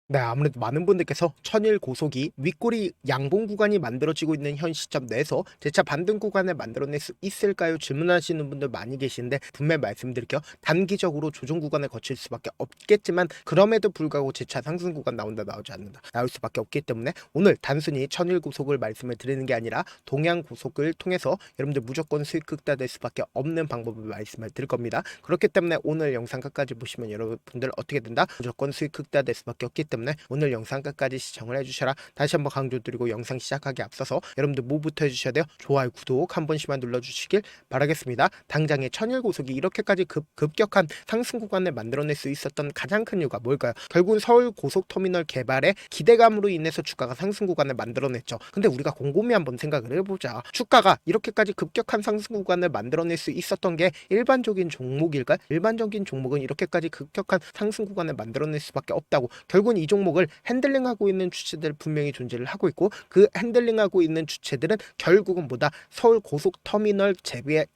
네, 아무래도 많은 분들께서 천일 고속이 윗꼬리 양봉 구간이 만들어지고 있는 현 시점 내에서 재차 반등 구간을 만들어낼 수 있을까요? 질문하시는 분들 많이 계신데 분명히 말씀드릴게요. 단기적으로 조정 구간을 거칠 수밖에 없겠지만 그럼에도 불구하고 재차 상승 구간 나온다 나오지 않는다 나올 수밖에 없기 때문에 오늘 단순히 천일 고속을 말씀을 드리는 게 아니라 동양 고속을 통해서 여러분들 무조건 수익 극대화될 수밖에 없는 방법을 말씀을 드릴 겁니다. 그렇기 때문에 오늘 영상 끝까지 보시면 여러분들 어떻게 된다? 무조건 수익 극대화될 수밖에 없기 때문에 오늘 영상 끝까지 시청을 해주셔라. 다시 한번 강조드리고 영상 시작하기 앞서서 여러분들 뭐부터 해주셔야 돼요? 좋아요, 구독 한 번씩만 눌러주시길 바라겠습니다. 당장의 천일 고속이 이렇게까지 급격한 상승 구간을 만들어낼 수 있었던 가장 큰 이유가 뭘까요? 결국은 서울 고속터미널 개발의 기대감으로 인해서 주가가 상승 구간을 만들어냈죠. 근데 우리가 곰곰이 한번 생각을 해보자. 주가가 이렇게까지 급격한 상승 구간을 만들어낼 수 있었던 게 일반적인 종목일까? 일반적인 종목은 이렇게까지 급격한 상승 구간을 만들어낼 수밖에 없다고. 결국은 이 종목을 핸들링하고 있는 주체들 분명히 존재를 하고 있고 그 핸들링하고 있는 주체들은 결국은 뭐다? 서울 고속터미널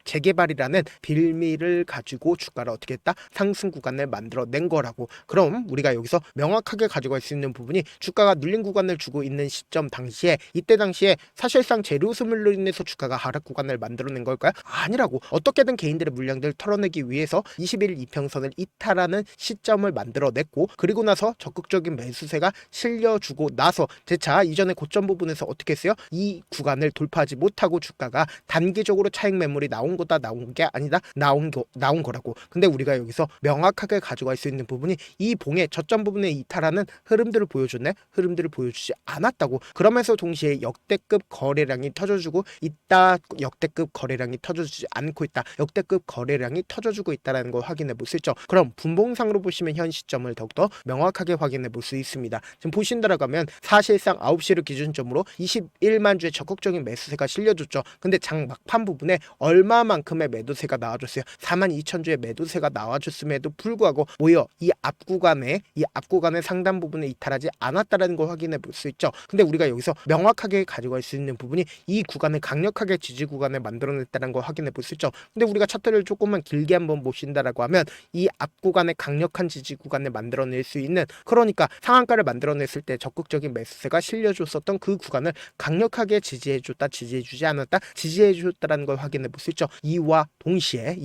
재개발이라는 빌미를 가지고 주가를 어떻게 했다? 상승 구간을 만들어낸 거라고. 그럼 우리가 여기서 명확하게 가져갈 수 있는 부분이 주가가 눌린 구간을 주고 있는 시점 당시에 이때 당시에 사실상 재료 소멸로 인해서 주가가 하락 구간을 만들어낸 걸까요? 아니라고. 어떻게든 개인들의 물량들 털어내기 위해서 21일 이평선을 이탈하는 시점을 만들어냈고 그리고 나서 적극적인 매수세가 실려주고 나서 재차 이전의 고점 부분에서 어떻게 했어요? 이 구간을 돌파하지 못하고 주가가 단기적으로 차익 매물이 나온 거다 나온 게 아니다 나온 거라고. 근데 우리가 여기서 명확하게 가져갈 수 있는 부분이 이 봉의 저점 부분에 이탈하는 흐름들을 보여줬네. 흐름들을 보여주지 않았다고. 그러면서 동시에 역대급 거래량이 터져주고 있다. 역대급 거래량이 터져주지 않고 있다. 역대급 거래량이 터져주고 있다는 걸 확인해 볼 수 있죠. 그럼 분봉상으로 보시면 현 시점을 더욱더 명확하게 확인해 볼 수 있습니다. 지금 보신다라고 하면 사실상 9시를 기준점으로 21만 주의 적극적인 매수세가 실려줬죠. 근데 장 막판 부분에 얼마만큼의 매도세가 나와줬어요? 42,000주의 매도세가 나와줬음에도 불구하고 뭐요? 이 앞구간의 상단 부분에 이탈하지 않았다라는 걸 확인해 볼 수 있죠. 근데 우리가 여기서 명확하게 가져갈 수 있는 부분이 이 구간을 강력하게 지지 구간을 만들어냈다는 걸 확인해 볼 수 있죠. 근데 우리가 차트를 조금만 길게 한번 보신다라고 하면 이 앞구간의 강력한 지지 구간을 만들어낼 수 있는, 그러니까 상한가를 만들어냈을 때 적극적인 매수세가 실려줬었던 그 구간을 강력하게 지지해줬다, 지지해주지 않았다, 지지해줬다라는 걸 확인해 볼 수 있죠. 이와 동시에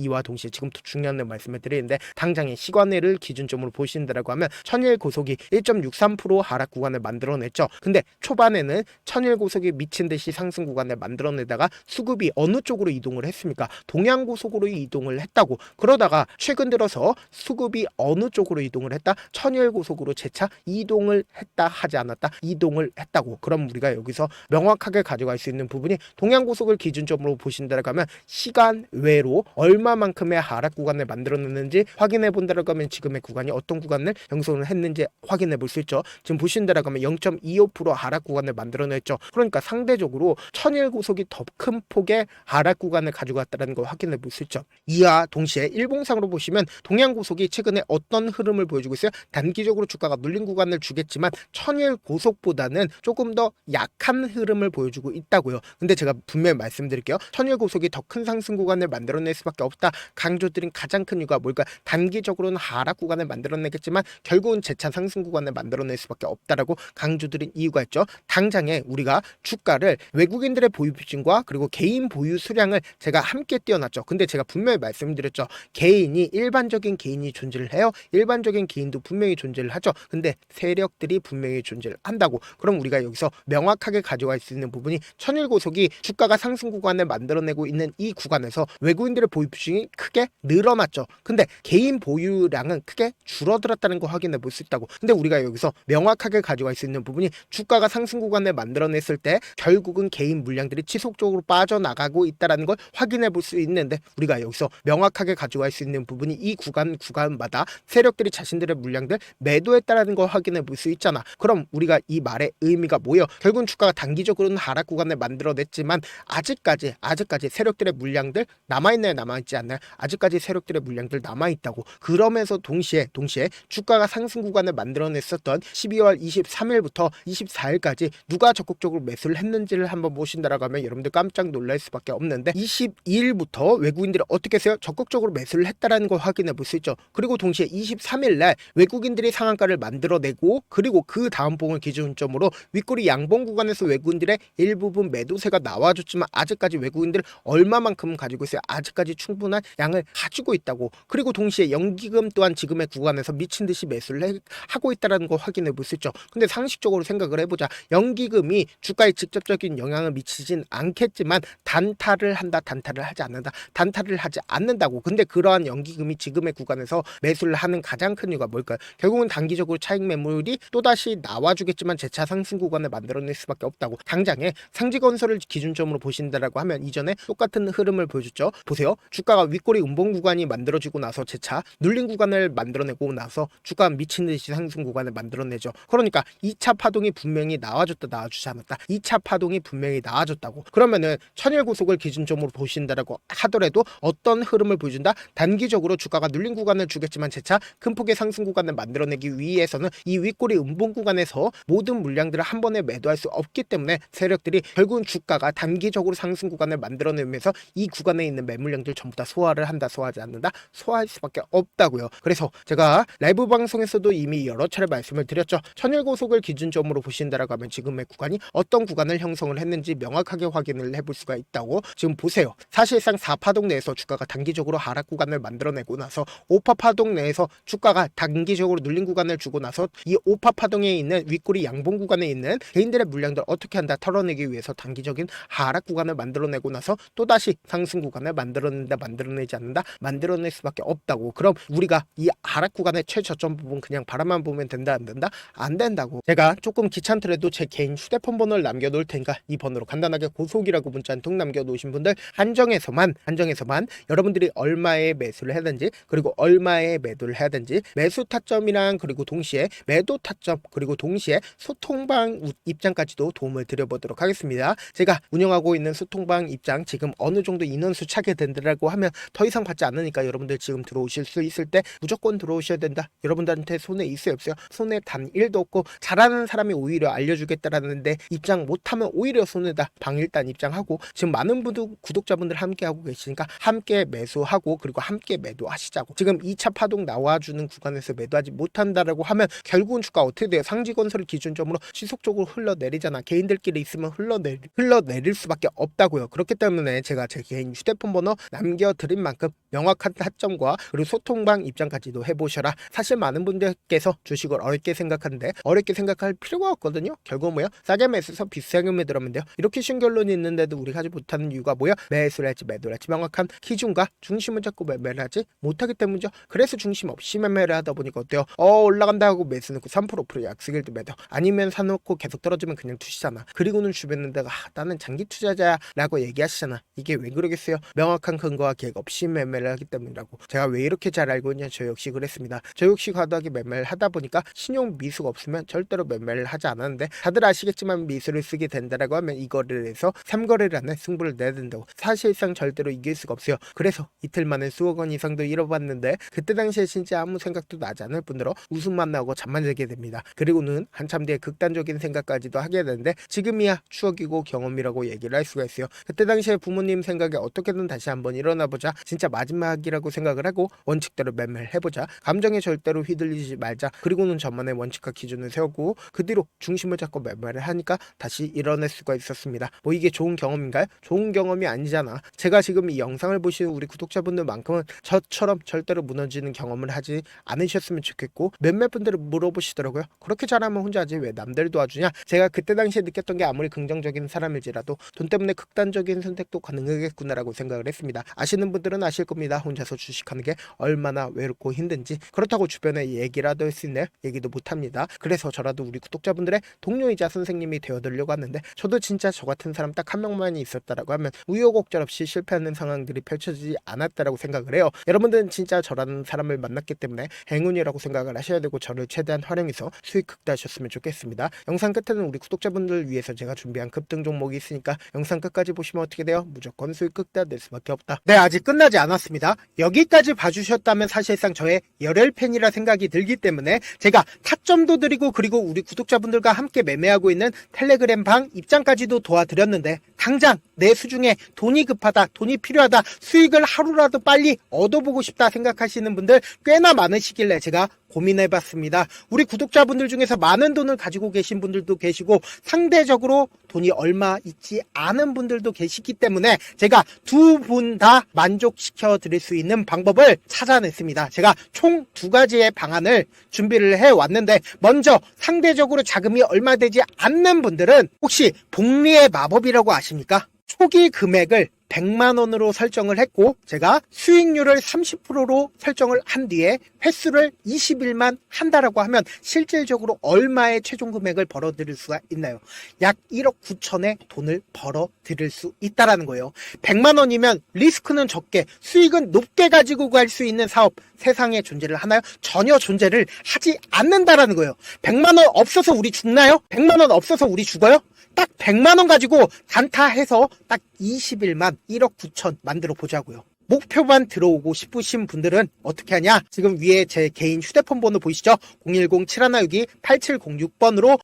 지금 중요한 말씀을 드리는데 당장의 시간외를 기준점으로 보신다라고 하면 천일 고속이 1.63% 하락 구간을 만들어냈죠. 근데 초반에는 천일 고속이 미친 듯이 상승 구간을 만들어내다가 수급이 어느 쪽으로 이동을 했습니까? 동양 고속으로 이동을 했다고. 그러다가 최근 들어서 수급이 어느 쪽으로 이동을 했다? 천일 고속으로 재차 이동을 했다 하지 않았다? 이동을 했다고. 그럼 우리가 여기서 명확하게 가져갈 수 있는 부분이 동양 고속을 기준점으로 보신다라고 하면 시간 외로 얼마만큼의 하락 구간을 만들어냈는지 확인해 본다라고 하면 지금의 구간이 어떤 구간을 형성을 했는지 확인해 볼 수 있죠. 지금 보신다라고 하면 0.25% 하락 구간을 만들어냈죠. 그러니까 상대적으로 천일 고속이 더 큰 폭의 하락 구간을 가져갔다는 걸 확인해 볼 수 있죠. 이와 동시에 일봉상으로 보시면 동양 고속이 최근에 어떤 흐름을 보여주고 있어요? 단기적으로 주가가 눌린 구간을 주겠지만 천일 고속보다는 조금 더 약한 흐름을 보여주고 있다고요. 근데 제가 분명히 말씀드릴게요. 천일 고속이 더 큰 상승 구간을 만들어낼 수밖에 없다 강조드린 가장 큰 이유가 뭘까? 단기적으로는 하락 구간을 만들어내겠지만 결국은 재차 상승 구간을 만들어낼 수밖에 없다라고 강조드린 이유가 있죠. 당장에 우리가 주가를 외국인들의 보유 비중과 그리고 개인 보유 수량을 제가 함께 띄워놨죠. 근데 제가 분명히 말씀드렸죠. 일반적인 개인이 존재를 해요. 일반적인 개인도 분명히 존재를 하죠. 근데 세력들이 분명히 존재를 한다고. 그럼 우리가 여기서 명확하게 가져갈 수 있는 부분이 천일 고속이 주가가 상승 구간을 만들어내고 있는 이 구간에서 외국인들의 보유 비중이 크게 늘어났죠. 근데 개인 보유량은 크게 줄어들었다는 거 확인해 볼 수 있다고. 근데 우리가 여기서 명확하게 가져갈 수 있는 부분이 주가가 상승 구간을 만들어냈을 때 결국은 개인 물량들이 지속적으로 빠져나가고 있다는 걸 확인해 볼 수 있는데 우리가 여기서 명확하게 가져갈 수 있는 부분이 이 구간마다 세력들이 자신들의 물량들 매도했다라는 걸 확인해 볼 수 있잖아. 그럼 우리가 이 말의 의미가 뭐예요? 결국은 주가가 단기적으로는 하락 구간을 만들어냈지만 아직까지 세력들의 물량들 남아있나요? 남아있지 않나요? 아직까지 세력들의 물량들 남아있다고. 그러면서 동시에 주가가 상승 구간을 만들어냈었던 12월 23일부터 24일까지 누가 적극적으로 매수를 했는지를 한번 보신다라고 하면 여러분들 깜짝 놀랄 수밖에 없는데 22일부터 외국인들이 어떻게 했어요? 적극적으로 매수를 했다라는 걸 확인해 볼 수 있죠. 그리고 동시에 23일날 외국인들이 상한가를 만들어 만들어내고 그리고 그 다음 봉을 기준점으로 윗꼬리 양봉 구간에서 외국인들의 일부분 매도세가 나와줬지만 아직까지 외국인들 얼마만큼 가지고 있어요? 아직까지 충분한 양을 가지고 있다고. 그리고 동시에 연기금 또한 지금의 구간에서 미친듯이 매수를 하고 있다는 거 확인해 볼 수 있죠. 근데 상식적으로 생각을 해보자. 연기금이 주가에 직접적인 영향을 미치진 않겠지만 단타를 한다, 단타를 하지 않는다, 단타를 하지 않는다고. 근데 그러한 연기금이 지금의 구간에서 매수를 하는 가장 큰 이유가 뭘까요? 결국은 단기적으로 차익 매물이 또다시 나와주겠지만 재차 상승 구간을 만들어낼 수밖에 없다고. 당장에 상지건설을 기준점으로 보신다라고 하면 이전에 똑같은 흐름을 보여줬죠. 보세요. 주가가 윗꼬리 음봉 구간이 만들어지고 나서 재차 눌린 구간을 만들어내고 나서 주가가 미친듯이 상승 구간을 만들어내죠. 그러니까 2차 파동이 분명히 나와줬다, 나와주지 않았다. 2차 파동이 분명히 나와줬다고. 그러면은 천일고속을 기준점으로 보신다라고 하더라도 어떤 흐름을 보여준다? 단기적으로 주가가 눌린 구간을 주겠지만 재차 큰 폭의 상승 구간을 만들어내기 위해서는 이 윗꼬리 음봉 구간에서 모든 물량들을 한 번에 매도할 수 없기 때문에 세력들이 결국은 주가가 단기적으로 상승 구간을 만들어내면서 이 구간에 있는 매물량들 전부 다 소화를 한다, 소화하지 않는다, 소화할 수밖에 없다고요. 그래서 제가 라이브 방송에서도 이미 여러 차례 말씀을 드렸죠. 천일고속을 기준점으로 보신다라고 하면 지금의 구간이 어떤 구간을 형성을 했는지 명확하게 확인을 해볼 수가 있다고. 지금 보세요. 사실상 4파동 내에서 주가가 단기적으로 하락 구간을 만들어내고 나서 5파 파동 내에서 주가가 단기적으로 눌린 구간을 주고 나서 이 5파 파동에 있는 윗꼬리 양봉 구간에 있는 개인들의 물량들 어떻게 한다, 털어내기 위해서 단기적인 하락 구간을 만들어내고 나서 또다시 상승 구간을 만들어낸다, 만들어내지 않는다, 만들어낼 수밖에 없다고. 그럼 우리가 이 하락 구간의 최저점 부분 그냥 바라만 보면 된다, 안 된다? 안 된다고. 제가 조금 귀찮더라도 제 개인 휴대폰 번호를 남겨놓을 테니까 이 번호로 간단하게 고속이라고 문자 한 통 남겨놓으신 분들 한정해서만 여러분들이 얼마에 매수를 해야 되는지 그리고 얼마에 매도를 해야 되는지 매수 타점이랑 그리고 동시에 매도 타점 그리고 동시에 소통방 입장까지도 도움을 드려보도록 하겠습니다. 제가 운영하고 있는 소통방 입장 지금 어느 정도 인원수 차게 된다고 하면 더 이상 받지 않으니까 여러분들 지금 들어오실 수 있을 때 무조건 들어오셔야 된다. 여러분들한테 손에 있어요, 없어요? 손에 단 1도 없고 잘하는 사람이 오히려 알려주겠다라는데 입장 못하면 오히려 손해다. 방일단 입장하고 지금 많은 분들 구독자분들 함께 하고 계시니까 함께 매수하고 그리고 함께 매도하시자고. 지금 2차 파동 나와주는 구간에서 매도하지 못한다라고 하면 결국은 주가 어떻게 돼요? 상지건설을 기준점으로 지속적으로 흘러내리잖아. 개인들끼리 있으면 흘러내릴 수밖에 없다고요. 그렇기 때문에 제가 제 개인 휴대폰 번호 남겨드린 만큼 명확한 타점과 그리고 소통방 입장까지도 해보셔라. 사실 많은 분들께서 주식을 어렵게 생각하는데 어렵게 생각할 필요가 없거든요. 결국 뭐야? 싸게 매수해서 비싸게 매도하면 돼요. 이렇게 쉬운 결론이 있는데도 우리가 하지 못하는 이유가 뭐야? 매수를 할지 매도를 할지 명확한 기준과 중심을 잡고 매매를 하지 못하기 때문이죠. 그래서 중심 없이 매매를 하다 보니까 어때요? 올라간다 하고 매수 넣고 3% 5% 약속일 때 매도, 아니면 사놓고 계속 떨어지면 그냥 투시잖아. 그리고는 주변에 내가 나는 장기 투자자야 라고 얘기하시잖아. 이게 왜 그러겠어요? 명확한 근거와 계획 없이 매매를 하기 때문이라고. 제가 왜 이렇게 잘 알고 있냐? 저 역시 그랬습니다. 저 역시 과도하게 매매를 하다 보니까 신용 미수가 없으면 절대로 매매를 하지 않았는데, 다들 아시겠지만 미수를 쓰게 된다라고 하면 이거를 해서 3거래를 안에 승부를 내야 된다고. 사실상 절대로 이길 수가 없어요. 그래서 이틀 만에 수억 원 이상도 잃어봤는데 그때 당시에 진짜 아무 생각도 나지 않을 뿐더러 웃음만 나오고 잠만 자게 됩니다. 그리고는 한참 뒤에 극단적인 생각까지도 하게 되는데 지금이야 추억이고 경험이라고 얘기를 할 수가 있어요. 그때 당시에 부모님 생각에 어떻게든 다시 한번 일어나보자, 진짜 마지막이라고 생각을 하고 원칙대로 매매를 해보자, 감정에 절대로 휘둘리지 말자, 그리고는 저만의 원칙과 기준을 세우고 그 뒤로 중심을 잡고 매매를 하니까 다시 일어날 수가 있었습니다. 뭐 이게 좋은 경험인가요? 좋은 경험이 아니잖아. 제가 지금 이 영상을 보시는 우리 구독자분들만큼은 저처럼 절대로 무너지는 경험을 하지 않으셨으면 좋겠고, 몇몇 분들은 물어보시더라고요. 그렇게 잘하면 혼자 하지 왜 남들 도와주냐? 제가 그때 당시에 느꼈던 게 아무리 긍정적인 사람일지라도 돈 때문에 극단적인 선택도 가능하겠구나라고 생각을 했습니다. 아시는 분들은 아실 겁니다. 혼자서 주식하는 게 얼마나 외롭고 힘든지. 그렇다고 주변에 얘기라도 할 수 있나요? 얘기도 못합니다. 그래서 저라도 우리 구독자분들의 동료이자 선생님이 되어드리려고 하는데, 저도 진짜 저 같은 사람 딱 한 명만 있었다라고 하면 우여곡절 없이 실패하는 상황들이 펼쳐지지 않았다라고 생각을 해요. 여러분들은 진짜 저라는 사람을 만났기 때문에 행운이라고 생각을 하셔야 되고, 저를 최대한 활용해서 수익 극대화하셨으면 좋겠습니다. 영상 끝에는 우리 구독자분들을 위해서 제가 준비한 급등 종목이 있으니까 영상 끝까지 보시면 어떻게 돼요? 무조건 수익 극대화될 수밖에 없다. 네, 아직 끝나지 않았습니다. 여기까지 봐주셨다면 사실상 저의 열혈 팬이라 생각이 들기 때문에 제가 타점도 드리고 그리고 우리 구독자분들과 함께 매매하고 있는 텔레그램 방 입장까지도 도와드렸는데, 당장 내 수중에 돈이 급하다, 돈이 필요하다, 수익을 하루라도 빨리 얻어보고 싶다 생각하시는 분들 꽤나 많으시길래 제가 고민해봤습니다. 우리 구독자분들 중에서 많은 돈을 가지고 계신 분들도 계시고 상대적으로 돈이 얼마 있지 않은 분들도 계시기 때문에 제가 두 분 다 만족시켜 드릴 수 있는 방법을 찾아냈습니다. 제가 총 두 가지의 방안을 준비를 해왔는데, 먼저 상대적으로 자금이 얼마 되지 않는 분들은 혹시 복리의 마법이라고 아십니까? 초기 금액을 100만 원으로 설정을 했고, 제가 수익률을 30%로 설정을 한 뒤에 횟수를 20일만 한다라고 하면 실질적으로 얼마의 최종 금액을 벌어들일 수가 있나요? 약 1억 9천의 돈을 벌어들일 수 있다라는 거예요. 100만 원이면 리스크는 적게 수익은 높게 가지고 갈 수 있는 사업, 세상에 존재를 하나요? 전혀 존재를 하지 않는다라는 거예요. 100만 원 없어서 우리 죽나요? 100만 원 없어서 우리 죽어요? 딱 100만 원 가지고 단타해서 딱 20일만 1억 9천 만들어 보자고요. 목표만 들어오고 싶으신 분들은 어떻게 하냐? 지금 위에 제 개인 휴대폰 번호 보이시죠? 010-7162-8706번으로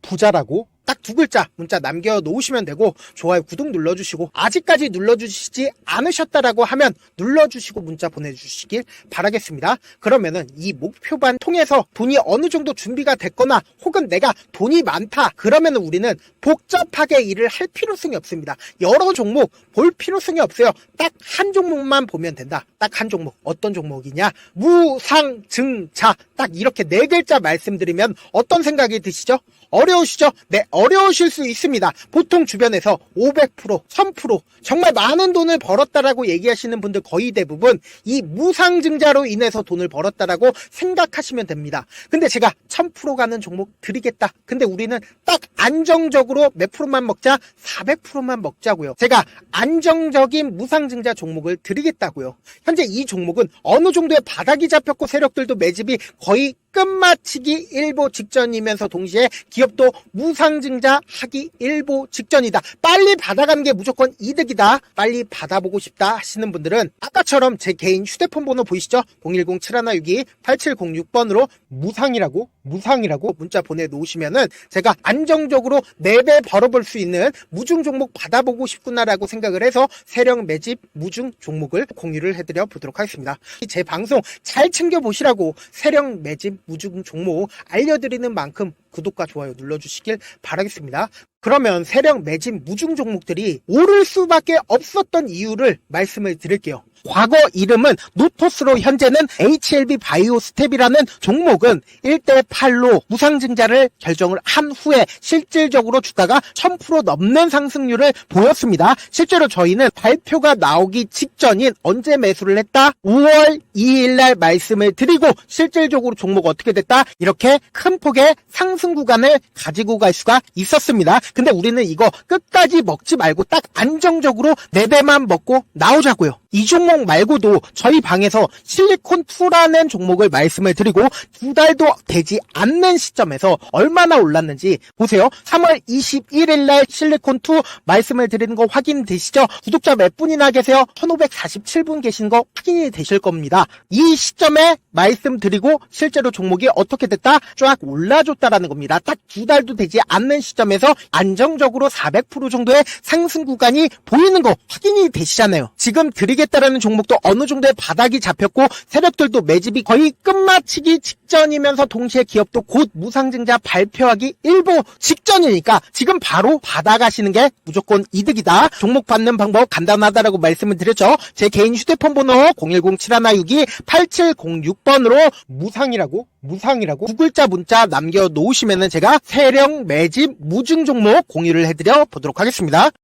부자라고 딱 두 글자 문자 남겨놓으시면 되고, 좋아요, 구독 눌러주시고, 아직까지 눌러주시지 않으셨다라고 하면 눌러주시고 문자 보내주시길 바라겠습니다. 그러면은 이 목표반 통해서 돈이 어느 정도 준비가 됐거나 혹은 내가 돈이 많다 그러면은 우리는 복잡하게 일을 할 필요성이 없습니다. 여러 종목 볼 필요성이 없어요. 딱 한 종목만 보면 된다. 딱 한 종목. 어떤 종목이냐? 무상증자. 딱 이렇게 네 글자 말씀드리면 어떤 생각이 드시죠? 어려우시죠? 네, 어려우실 수 있습니다. 보통 주변에서 500%, 1000% 정말 많은 돈을 벌었다라고 얘기하시는 분들 거의 대부분 이 무상증자로 인해서 돈을 벌었다라고 생각하시면 됩니다. 근데 제가 1000% 가는 종목 드리겠다. 근데 우리는 딱 안정적으로 몇 프로만 먹자? 400%만 먹자고요. 제가 안정적인 무상증자 종목을 드리겠다고요. 현재 이 종목은 어느 정도의 바닥이 잡혔고 세력들도 매집이 거의 끝마치기 일보 직전이면서 동시에 기업도 무상증자 하기 일보 직전이다. 빨리 받아가는 게 무조건 이득이다. 빨리 받아보고 싶다 하시는 분들은 아까처럼 제 개인 휴대폰 번호 보이시죠? 010-7162-8706번으로 무상이라고 문자 보내놓으시면은 제가 안정적으로 4배 벌어볼 수 있는 무중 종목 받아보고 싶구나라고 생각을 해서 세력 매집 무중 종목을 공유를 해드려 보도록 하겠습니다. 제 방송 잘 챙겨보시라고 세력 매집 무중 종목 알려드리는 만큼 구독과 좋아요 눌러주시길 바라겠습니다. 그러면 세력 매집 무중 종목들이 오를 수밖에 없었던 이유를 말씀을 드릴게요. 과거 이름은 노토스로 현재는 HLB 바이오스텝이라는 종목은 1대8로 무상증자를 결정을 한 후에 실질적으로 주가가 1000% 넘는 상승률을 보였습니다. 실제로 저희는 발표가 나오기 직전인 언제 매수를 했다? 5월 2일날 말씀을 드리고 실질적으로 종목 어떻게 됐다? 이렇게 큰 폭의 상승 구간을 가지고 갈 수가 있었습니다. 근데 우리는 이거 끝까지 먹지 말고 딱 안정적으로 4배만 먹고 나오자고요. 이 종목 말고도 저희 방에서 실리콘2라는 종목을 말씀을 드리고 2달도 되지 않는 시점에서 얼마나 올랐는지 보세요. 3월 21일 날 실리콘2 말씀을 드리는 거 확인되시죠? 구독자 몇 분이나 계세요? 1547분 계신 거 확인이 되실 겁니다. 이 시점에 말씀드리고 실제로 종목이 어떻게 됐다? 쫙 올라줬다라는 겁니다. 딱 2달도 되지 않는 시점에서 안정적으로 400% 정도의 상승 구간이 보이는 거 확인이 되시잖아요. 지금 드리겠다라는 종목도 어느 정도의 바닥이 잡혔고 세력들도 매집이 거의 끝마치기 직전이면서 동시에 기업도 곧 무상증자 발표하기 일보 직전이니까 지금 바로 받아가시는 게 무조건 이득이다. 종목 받는 방법 간단하다라고 말씀을 드렸죠. 제 개인 휴대폰 번호 010-7162-8706번으로 무상이라고 두 글자 문자 남겨놓으시면은 제가 세력 매집 무중 종목 공유를 해드려 보도록 하겠습니다.